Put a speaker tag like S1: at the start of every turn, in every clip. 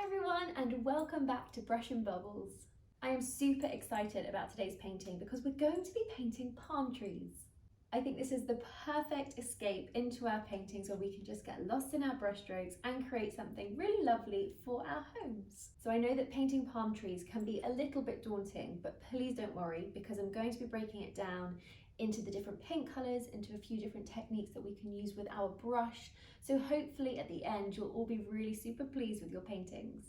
S1: everyone, and welcome back to Brush and Bubbles. I am super excited about today's painting because we're going to be painting palm trees. I think this is the perfect escape into our paintings where we can just get lost in our brush strokes and create something really lovely for our homes. So I know that painting palm trees can be a little bit daunting, but please don't worry because I'm going to be breaking it down into the different paint colours, into a few different techniques that we can use with our brush. So hopefully at the end, you'll all be really super pleased with your paintings.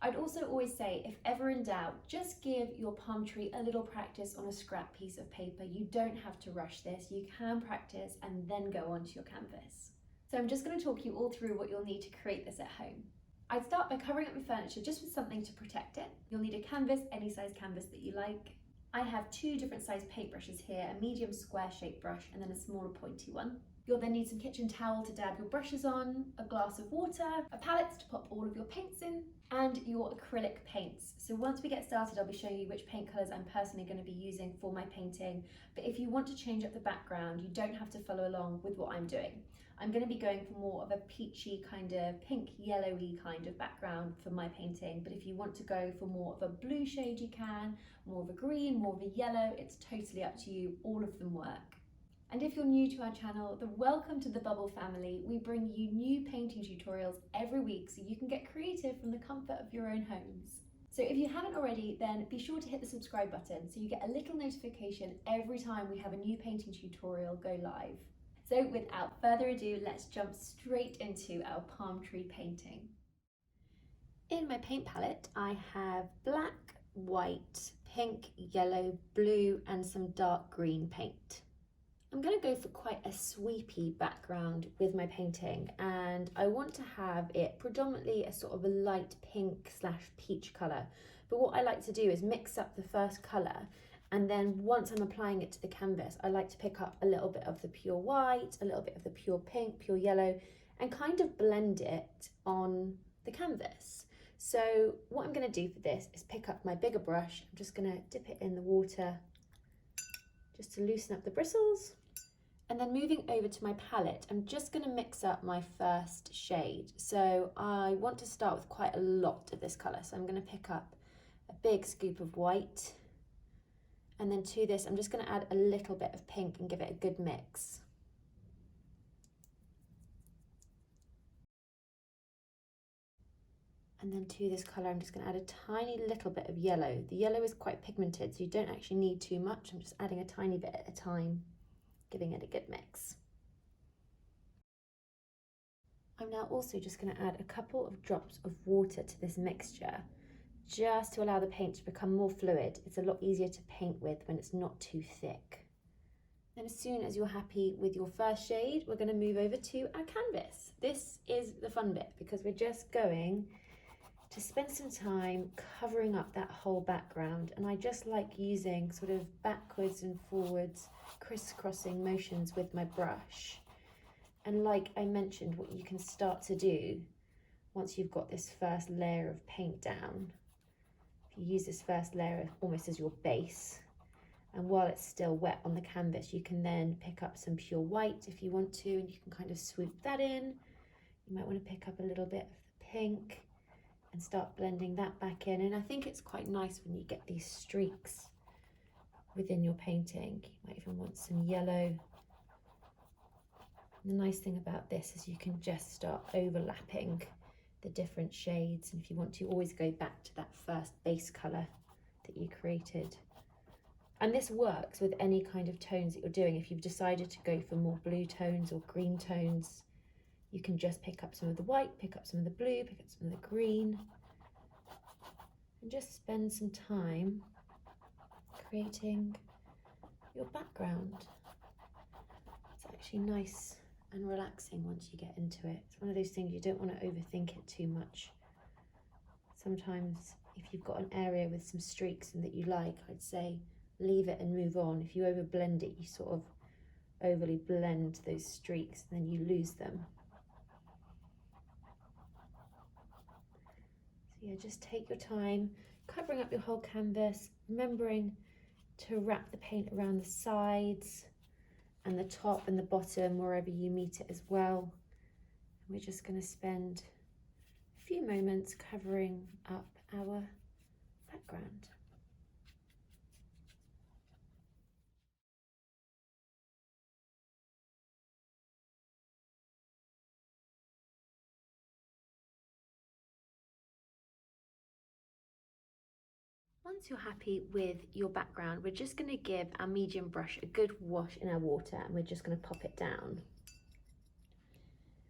S1: I'd also always say, if ever in doubt, just give your palm tree a little practice on a scrap piece of paper. You don't have to rush this. You can practice and then go onto your canvas. So I'm just going to talk you all through what you'll need to create this at home. I'd start by covering up your furniture just with something to protect it. You'll need a canvas, any size canvas that you like. I have two different size paintbrushes here, a medium square shaped brush and then a smaller pointy one. You'll then need some kitchen towel to dab your brushes on, a glass of water, a palette to pop all of your paints in, and your acrylic paints. So once we get started, I'll be showing you which paint colours I'm personally going to be using for my painting. But if you want to change up the background, you don't have to follow along with what I'm doing. I'm going to be going for more of a peachy kind of pink yellowy kind of background for my painting. But if you want to go for more of a blue shade, you can, more of a green, more of a yellow, it's totally up to you. All of them work. And if you're new to our channel, then welcome to the Bubble family. We bring you new painting tutorials every week so you can get creative from the comfort of your own homes. So if you haven't already, then be sure to hit the subscribe button so you get a little notification every time we have a new painting tutorial go live. So without further ado, let's jump straight into our palm tree painting. In my paint palette, I have black, white, pink, yellow, blue, and some dark green paint. I'm going to go for quite a sweepy background with my painting, and I want to have it predominantly a sort of a light pink / peach colour. But what I like to do is mix up the first colour, and then once I'm applying it to the canvas, I like to pick up a little bit of the pure white, a little bit of the pure pink, pure yellow, and kind of blend it on the canvas. So what I'm going to do for this is pick up my bigger brush. I'm just going to dip it in the water just to loosen up the bristles. And then moving over to my palette, I'm just going to mix up my first shade. So I want to start with quite a lot of this colour. So I'm going to pick up a big scoop of white. And then to this, I'm just going to add a little bit of pink and give it a good mix. And then to this colour, I'm just going to add a tiny little bit of yellow. The yellow is quite pigmented, so you don't actually need too much. I'm just adding a tiny bit at a time, giving it a good mix. I'm now also just going to add a couple of drops of water to this mixture, just to allow the paint to become more fluid. It's a lot easier to paint with when it's not too thick. Then as soon as you're happy with your first shade, we're going to move over to our canvas. This is the fun bit because we're just going to spend some time covering up that whole background, and I just like using sort of backwards and forwards crisscrossing motions with my brush. And like I mentioned, what you can start to do once you've got this first layer of paint down, if you use this first layer almost as your base, and while it's still wet on the canvas, you can then pick up some pure white if you want to, and you can kind of swoop that in. You might want to pick up a little bit of the pink and start blending that back in. And I think it's quite nice when you get these streaks within your painting. You might even want some yellow. And the nice thing about this is you can just start overlapping the different shades. And if you want to, always go back to that first base colour that you created. And this works with any kind of tones that you're doing. If you've decided to go for more blue tones or green tones, you can just pick up some of the white, pick up some of the blue, pick up some of the green, and just spend some time creating your background. It's actually nice and relaxing once you get into it. It's one of those things you don't want to overthink it too much. Sometimes if you've got an area with some streaks and that you like, I'd say leave it and move on. If you over blend it, you sort of overly blend those streaks and then you lose them. So yeah, just take your time covering up your whole canvas, remembering to wrap the paint around the sides and the top and the bottom wherever you meet it as well. And we're just going to spend a few few moments covering up our background. Once you're happy with your background, we're just going to give our medium brush a good wash in our water, and we're just going to pop it down.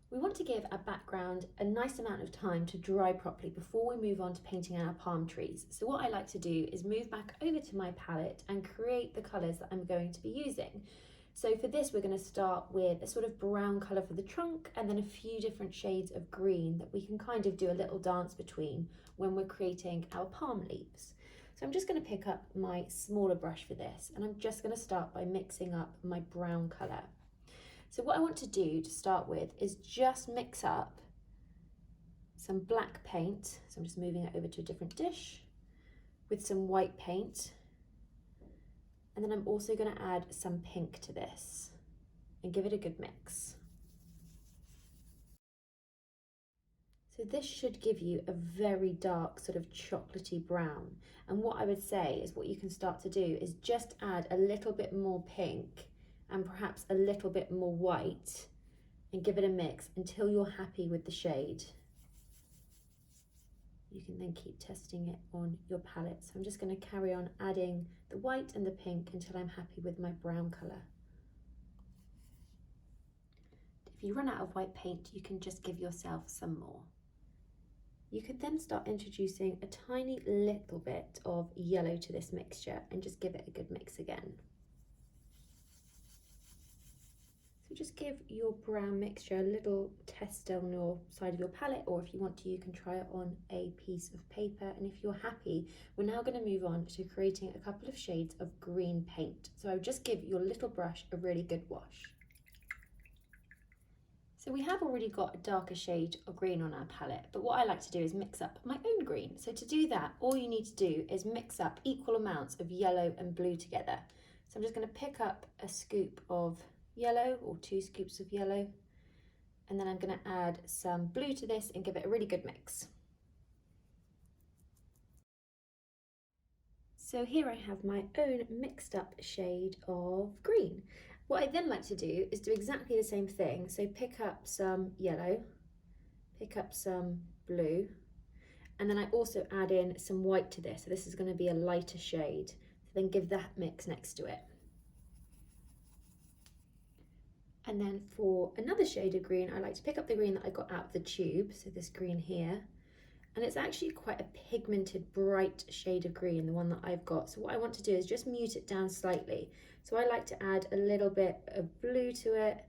S1: We want to give our background a nice amount of time to dry properly before we move on to painting our palm trees. So what I like to do is move back over to my palette and create the colours that I'm going to be using. So for this, we're going to start with a sort of brown colour for the trunk, and then a few different shades of green that we can kind of do a little dance between when we're creating our palm leaves. So I'm just going to pick up my smaller brush for this, and I'm just going to start by mixing up my brown colour. So what I want to do to start with is just mix up some black paint. So I'm just moving it over to a different dish with some white paint. And then I'm also going to add some pink to this and give it a good mix. So this should give you a very dark sort of chocolatey brown. And what I would say is what you can start to do is just add a little bit more pink and perhaps a little bit more white and give it a mix until you're happy with the shade. You can then keep testing it on your palette. So I'm just going to carry on adding the white and the pink until I'm happy with my brown colour. If you run out of white paint, you can just give yourself some more. You could then start introducing a tiny little bit of yellow to this mixture and just give it a good mix again. So just give your brown mixture a little test on your side of your palette, or if you want to, you can try it on a piece of paper. And if you're happy, we're now going to move on to creating a couple of shades of green paint. So I would just give your little brush a really good wash. So we have already got a darker shade of green on our palette, but what I like to do is mix up my own green. So to do that, all you need to do is mix up equal amounts of yellow and blue together. So I'm just going to pick up a scoop of yellow, or 2 scoops of yellow, and then I'm going to add some blue to this and give it a really good mix. So here I have my own mixed up shade of green. What I then like to do is do exactly the same thing. So pick up some yellow, pick up some blue, and then I also add in some white to this. So this is going to be a lighter shade. So then give that mix next to it. And then for another shade of green, I like to pick up the green that I got out of the tube, so this green here. And it's actually quite a pigmented, bright shade of green, the one that I've got. So what I want to do is just mute it down slightly. So I like to add a little bit of blue to it,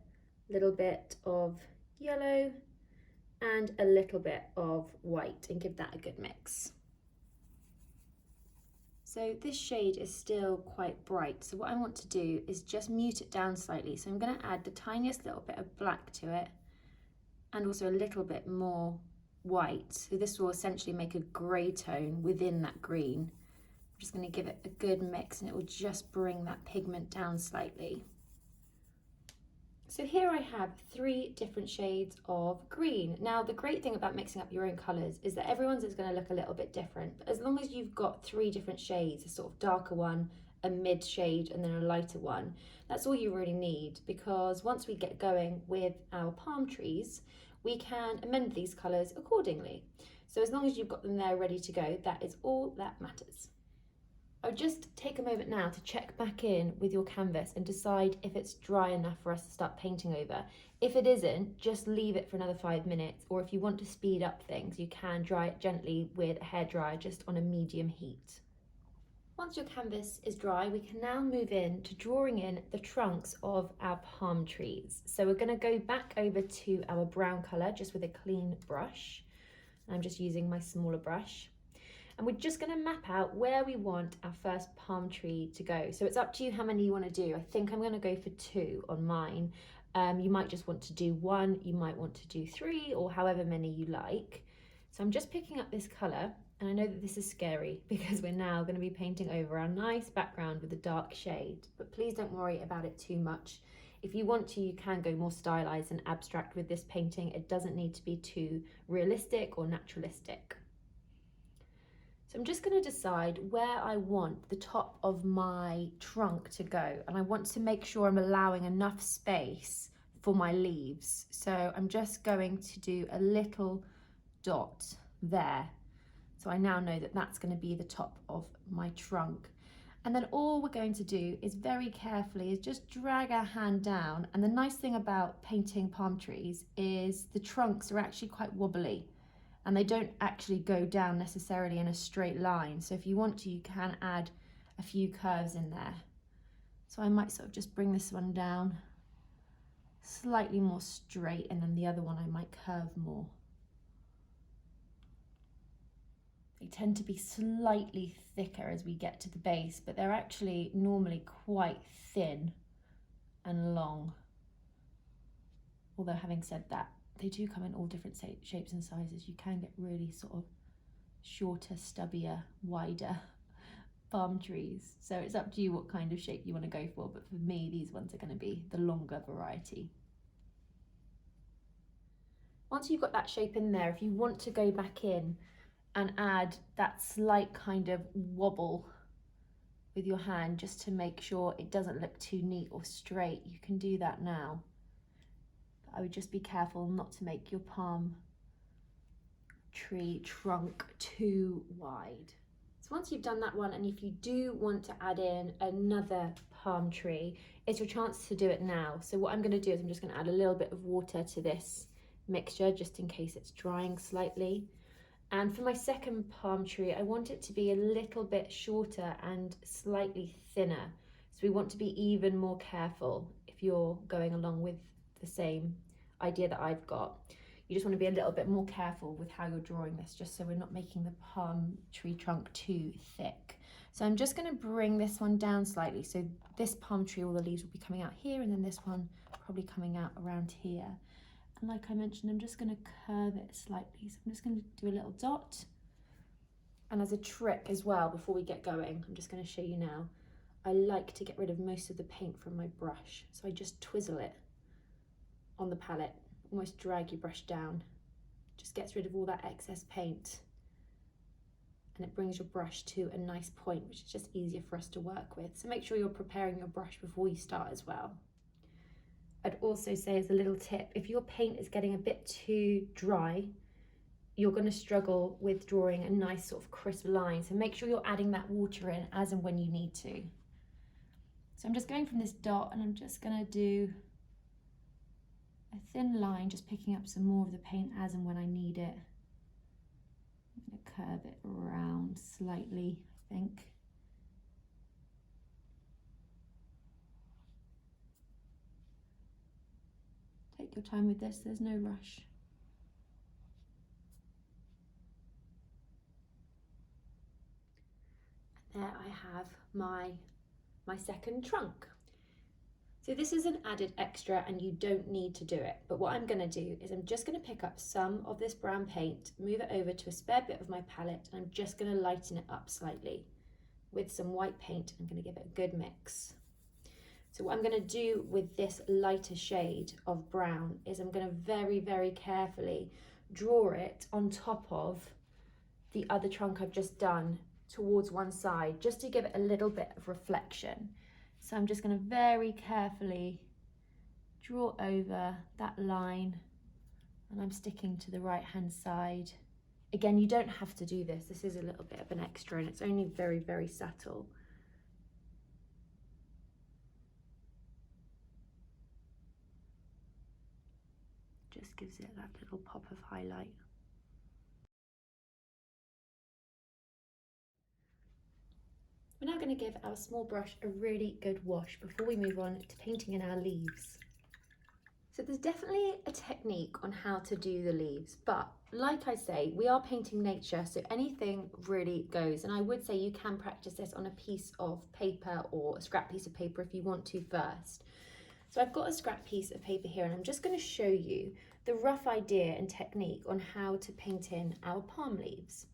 S1: a little bit of yellow, and a little bit of white, and give that a good mix. So this shade is still quite bright, so what I want to do is just mute it down slightly. So I'm going to add the tiniest little bit of black to it, and also a little bit more white. So this will essentially make a grey tone within that green. I'm just going to give it a good mix, and it will just bring that pigment down slightly. So here I have 3 different shades of green. Now the great thing about mixing up your own colours is that everyone's is going to look a little bit different, but as long as you've got 3 different shades, a sort of darker one, a mid shade, and then a lighter one, that's all you really need, because once we get going with our palm trees, we can amend these colours accordingly. So as long as you've got them there ready to go, that is all that matters. I'll just take a moment now to check back in with your canvas and decide if it's dry enough for us to start painting over. If it isn't, just leave it for another 5 minutes, or if you want to speed up things, you can dry it gently with a hairdryer just on a medium heat. Once your canvas is dry, we can now move in to drawing in the trunks of our palm trees. So we're going to go back over to our brown colour just with a clean brush. I'm just using my smaller brush. And we're just going to map out where we want our first palm tree to go. So it's up to you how many you want to do. I think I'm going to go for 2 on mine. You might just want to do 1, you might want to do 3, or however many you like. So I'm just picking up this colour, and I know that this is scary because we're now going to be painting over our nice background with a dark shade, but please don't worry about it too much. If you want to, you can go more stylized and abstract with this painting. It doesn't need to be too realistic or naturalistic. So I'm just going to decide where I want the top of my trunk to go, and I want to make sure I'm allowing enough space for my leaves. So I'm just going to do a little dot there. So I now know that that's going to be the top of my trunk. And then all we're going to do is very carefully is just drag our hand down. And the nice thing about painting palm trees is the trunks are actually quite wobbly, and they don't actually go down necessarily in a straight line. So if you want to, you can add a few curves in there. So I might sort of just bring this one down slightly more straight, and then the other one I might curve more. They tend to be slightly thicker as we get to the base, but they're actually normally quite thin and long. Although having said that, they do come in all different shapes and sizes. You can get really sort of shorter, stubbier, wider palm trees. So it's up to you what kind of shape you want to go for. But for me, these ones are going to be the longer variety. Once you've got that shape in there, if you want to go back in and add that slight kind of wobble with your hand just to make sure it doesn't look too neat or straight, you can do that now. I would just be careful not to make your palm tree trunk too wide. So once you've done that one, and if you do want to add in another palm tree, it's your chance to do it now. So what I'm going to do is I'm just going to add a little bit of water to this mixture just in case it's drying slightly. And for my second palm tree, I want it to be a little bit shorter and slightly thinner. So we want to be even more careful if you're going along with the same idea that I've got. You just want to be a little bit more careful with how you're drawing this, just so we're not making the palm tree trunk too thick. So I'm just going to bring this one down slightly. So this palm tree, all the leaves will be coming out here, and then this one probably coming out around here. And like I mentioned, I'm just going to curve it slightly. So I'm just going to do a little dot. And as a trick as well, before we get going, I'm just going to show you now. I like to get rid of most of the paint from my brush. So I just twizzle it on the palette, almost drag your brush down. Just gets rid of all that excess paint. And it brings your brush to a nice point, which is just easier for us to work with. So make sure you're preparing your brush before you start as well. I'd also say as a little tip, if your paint is getting a bit too dry, you're going to struggle with drawing a nice sort of crisp line. So make sure you're adding that water in as and when you need to. So I'm just going from this dot, and I'm just going to do a thin line, just picking up some more of the paint as and when I need it. I'm going to curve it around slightly, I think. Take your time with this, there's no rush. And there I have my second trunk. So this is an added extra and you don't need to do it, but what I'm going to do is I'm just going to pick up some of this brown paint, move it over to a spare bit of my palette, and I'm just going to lighten it up slightly with some white paint. I'm going to give it a good mix. So what I'm going to do with this lighter shade of brown is I'm going to very, very carefully draw it on top of the other trunk I've just done towards one side, just to give it a little bit of reflection. So I'm just going to very carefully draw over that line, and I'm sticking to the right hand side. Again, you don't have to do this. This is a little bit of an extra and it's only very, very subtle. Just gives it that little pop of highlight. We're now going to give our small brush a really good wash before we move on to painting in our leaves. So there's definitely a technique on how to do the leaves, but like I say, we are painting nature, so anything really goes. And I would say you can practice this on a piece of paper or a scrap piece of paper if you want to first. So I've got a scrap piece of paper here, and I'm just going to show you the rough idea and technique on how to paint in our palm leaves.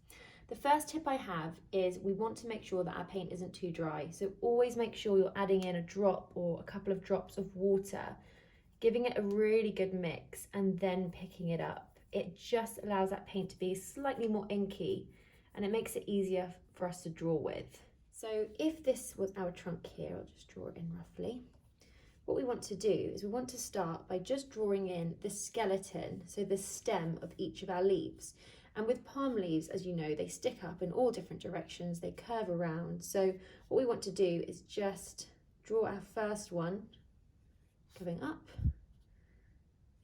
S1: The first tip I have is we want to make sure that our paint isn't too dry. So always make sure you're adding in a drop or a couple of drops of water, giving it a really good mix and then picking it up. It just allows that paint to be slightly more inky and it makes it easier for us to draw with. So if this was our trunk here, I'll just draw it in roughly. What we want to do is we want to start by just drawing in the skeleton, so the stem of each of our leaves. And with palm leaves, as you know, they stick up in all different directions, they curve around. So what we want to do is just draw our first one going up.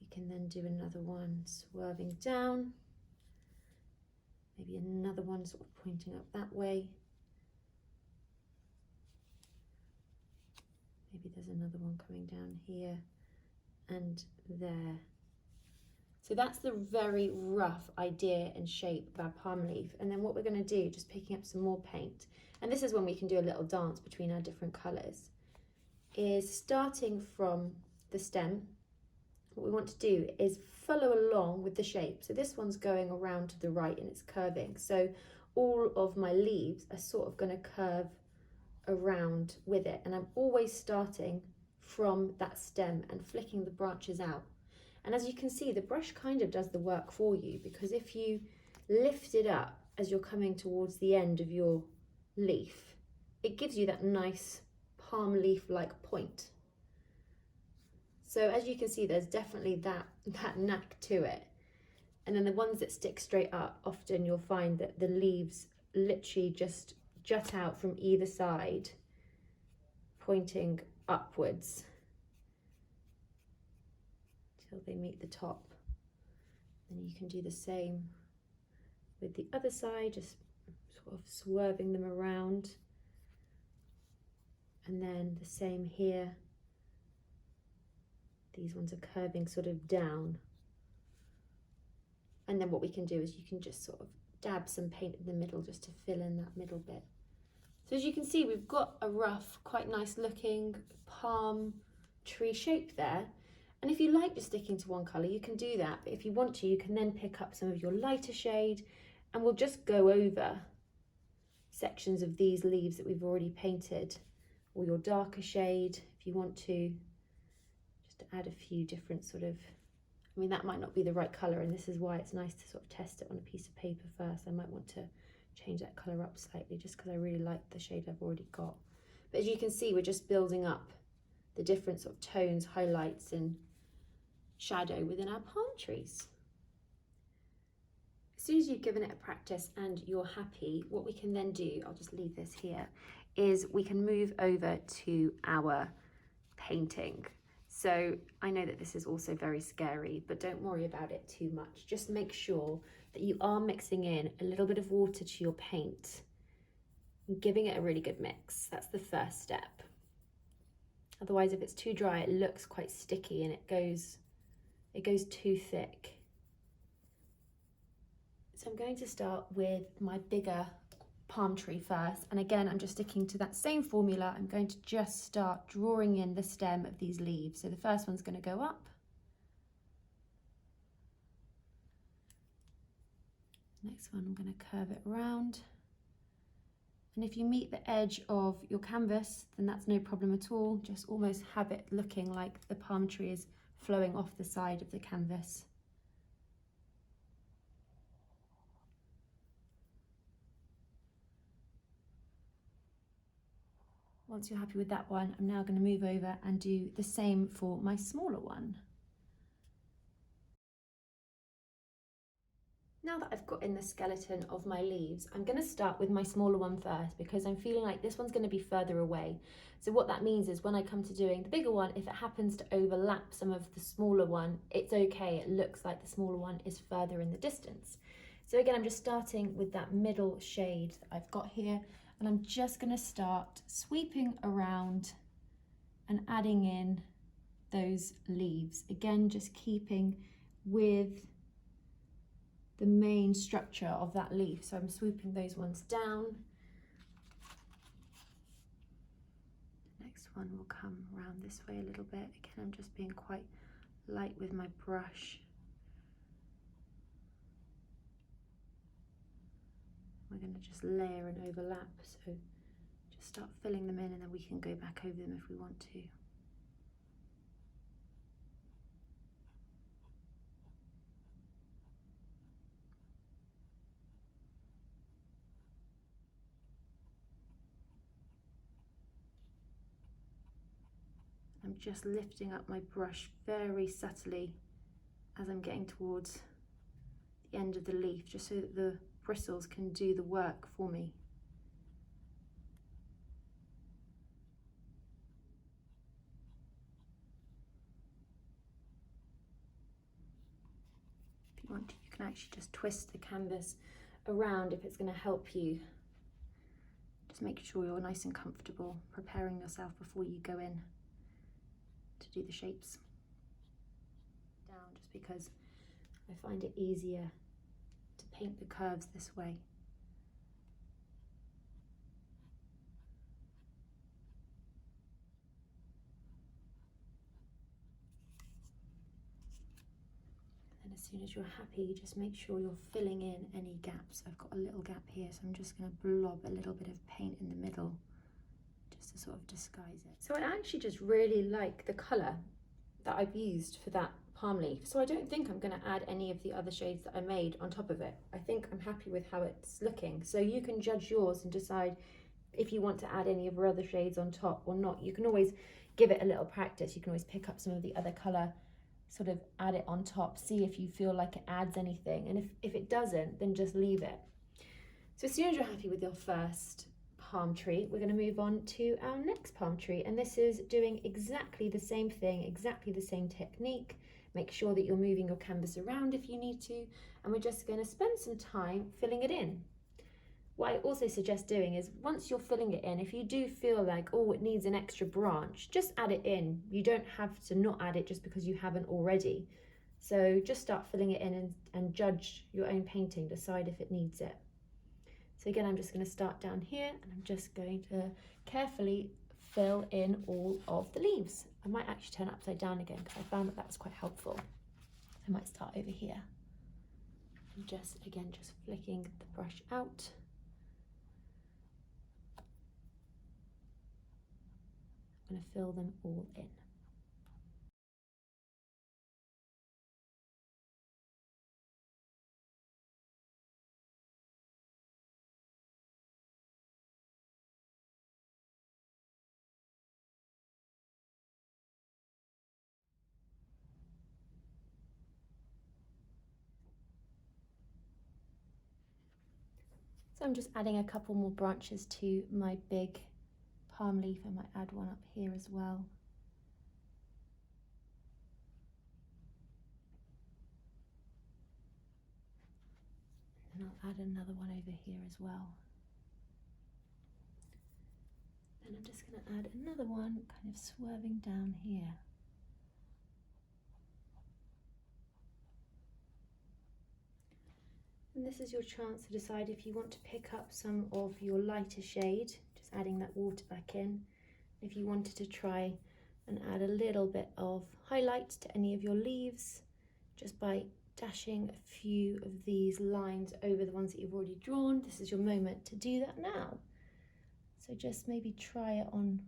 S1: We can then do another one swerving down, maybe another one sort of pointing up that way. Maybe there's another one coming down here and there. So that's the very rough idea and shape of our palm leaf. And then what we're going to do, just picking up some more paint, and this is when we can do a little dance between our different colours, is starting from the stem. What we want to do is follow along with the shape. So this one's going around to the right and it's curving. So all of my leaves are sort of going to curve around with it, and I'm always starting from that stem and flicking the branches out. And as you can see, the brush kind of does the work for you, because if you lift it up as you're coming towards the end of your leaf, it gives you that nice palm leaf-like point. So as you can see, there's definitely that knack to it. And then the ones that stick straight up, often you'll find that the leaves literally just jut out from either side, pointing upwards till they meet the top. And you can do the same with the other side, just sort of swerving them around. And then the same here. These ones are curving sort of down. And then what we can do is you can just sort of dab some paint in the middle just to fill in that middle bit. So as you can see, we've got a rough, quite nice looking palm tree shape there. And if you like just sticking to one colour, you can do that. But if you want to, you can then pick up some of your lighter shade, and we'll just go over sections of these leaves that we've already painted, or your darker shade if you want to, just to add a few different sort of, I mean, that might not be the right colour, and this is why it's nice to sort of test it on a piece of paper first. I might want to change that colour up slightly just because I really like the shade I've already got. But as you can see, we're just building up the different sort of tones, highlights and shadow within our palm trees. As soon as you've given it a practice and you're happy, what we can then do, I'll just leave this here, is we can move over to our painting. So I know that this is also very scary, but don't worry about it too much. Just make sure that you are mixing in a little bit of water to your paint and giving it a really good mix. That's the first step. Otherwise, if it's too dry, it looks quite sticky and it goes too thick. So I'm going to start with my bigger palm tree first, and again I'm just sticking to that same formula. I'm going to just start drawing in the stem of these leaves. So the first one's going to go up, next one I'm going to curve it around, and if you meet the edge of your canvas, then that's no problem at all. Just almost have it looking like the palm tree is flowing off the side of the canvas. Once you're happy with that one, I'm now going to move over and do the same for my smaller one. Now that I've got in the skeleton of my leaves, I'm going to start with my smaller one first, because I'm feeling like this one's going to be further away. So what that means is when I come to doing the bigger one, if it happens to overlap some of the smaller one, it's okay. It looks like the smaller one is further in the distance. So again, I'm just starting with that middle shade that I've got here, and I'm just going to start sweeping around and adding in those leaves. Again, just keeping with the main structure of that leaf. So I'm swooping those ones down. The next one will come around this way a little bit. Again, I'm just being quite light with my brush. we're going to just layer and overlap, so just start filling them in and then we can go back over them if we want to. I'm just lifting up my brush very subtly as I'm getting towards the end of the leaf, just so that the bristles can do the work for me. If you want to, you can actually just twist the canvas around if it's going to help you. Just make sure you're nice and comfortable, preparing yourself before you go in to do the shapes. Down, just because I find it easier to paint the curves this way. And as soon as you're happy, just make sure you're filling in any gaps. I've got a little gap here, so I'm just going to blob a little bit of paint in the middle just to sort of disguise it. So I actually just really like the colour that I've used for that palm leaf, so I don't think I'm going to add any of the other shades that I made on top of it. I think I'm happy with how it's looking, so you can judge yours and decide if you want to add any of your other shades on top or not. You can always give it a little practice. You can always pick up some of the other colour, sort of add it on top, see if you feel like it adds anything, and if it doesn't, then just leave it. So as soon as you're happy with your first palm tree, we're going to move on to our next palm tree, and this is doing exactly the same thing, exactly the same technique. Make sure that you're moving your canvas around if you need to, and we're just going to spend some time filling it in. What I also suggest doing is, once you're filling it in, if you do feel like, oh, it needs an extra branch, just add it in. You don't have to not add it just because you haven't already. So just start filling it in and judge your own painting, decide if it needs it. So again, I'm just going to start down here, and I'm just going to carefully fill in all of the leaves. I might actually turn it upside down again because I found that was quite helpful. I might start over here. And just flicking the brush out. I'm going to fill them all in. So I'm just adding a couple more branches to my big palm leaf. I might add one up here as well. And I'll add another one over here as well. And I'm just going to add another one kind of swerving down here. And this is your chance to decide if you want to pick up some of your lighter shade, just adding that water back in. If you wanted to try and add a little bit of highlight to any of your leaves, just by dashing a few of these lines over the ones that you've already drawn, this is your moment to do that now. So just maybe try it on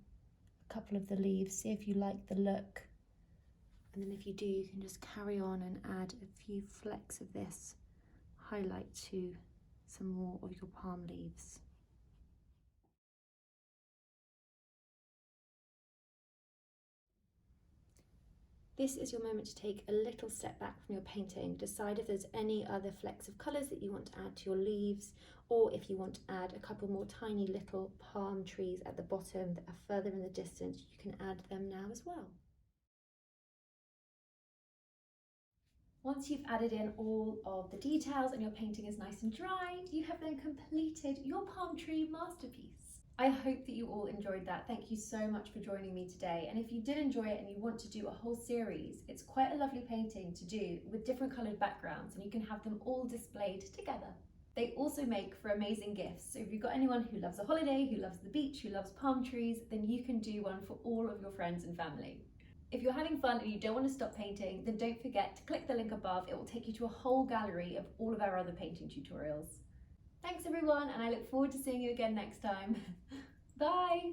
S1: a couple of the leaves, see if you like the look. And then if you do, you can just carry on and add a few flecks of this highlight to some more of your palm leaves. This is your moment to take a little step back from your painting. Decide if there's any other flecks of colours that you want to add to your leaves, or if you want to add a couple more tiny little palm trees at the bottom that are further in the distance, you can add them now as well. Once you've added in all of the details and your painting is nice and dry, you have then completed your palm tree masterpiece. I hope that you all enjoyed that. Thank you so much for joining me today. And if you did enjoy it and you want to do a whole series, it's quite a lovely painting to do with different coloured backgrounds, and you can have them all displayed together. They also make for amazing gifts. So if you've got anyone who loves a holiday, who loves the beach, who loves palm trees, then you can do one for all of your friends and family. If you're having fun and you don't want to stop painting, then don't forget to click the link above. It will take you to a whole gallery of all of our other painting tutorials. Thanks everyone, and I look forward to seeing you again next time. Bye!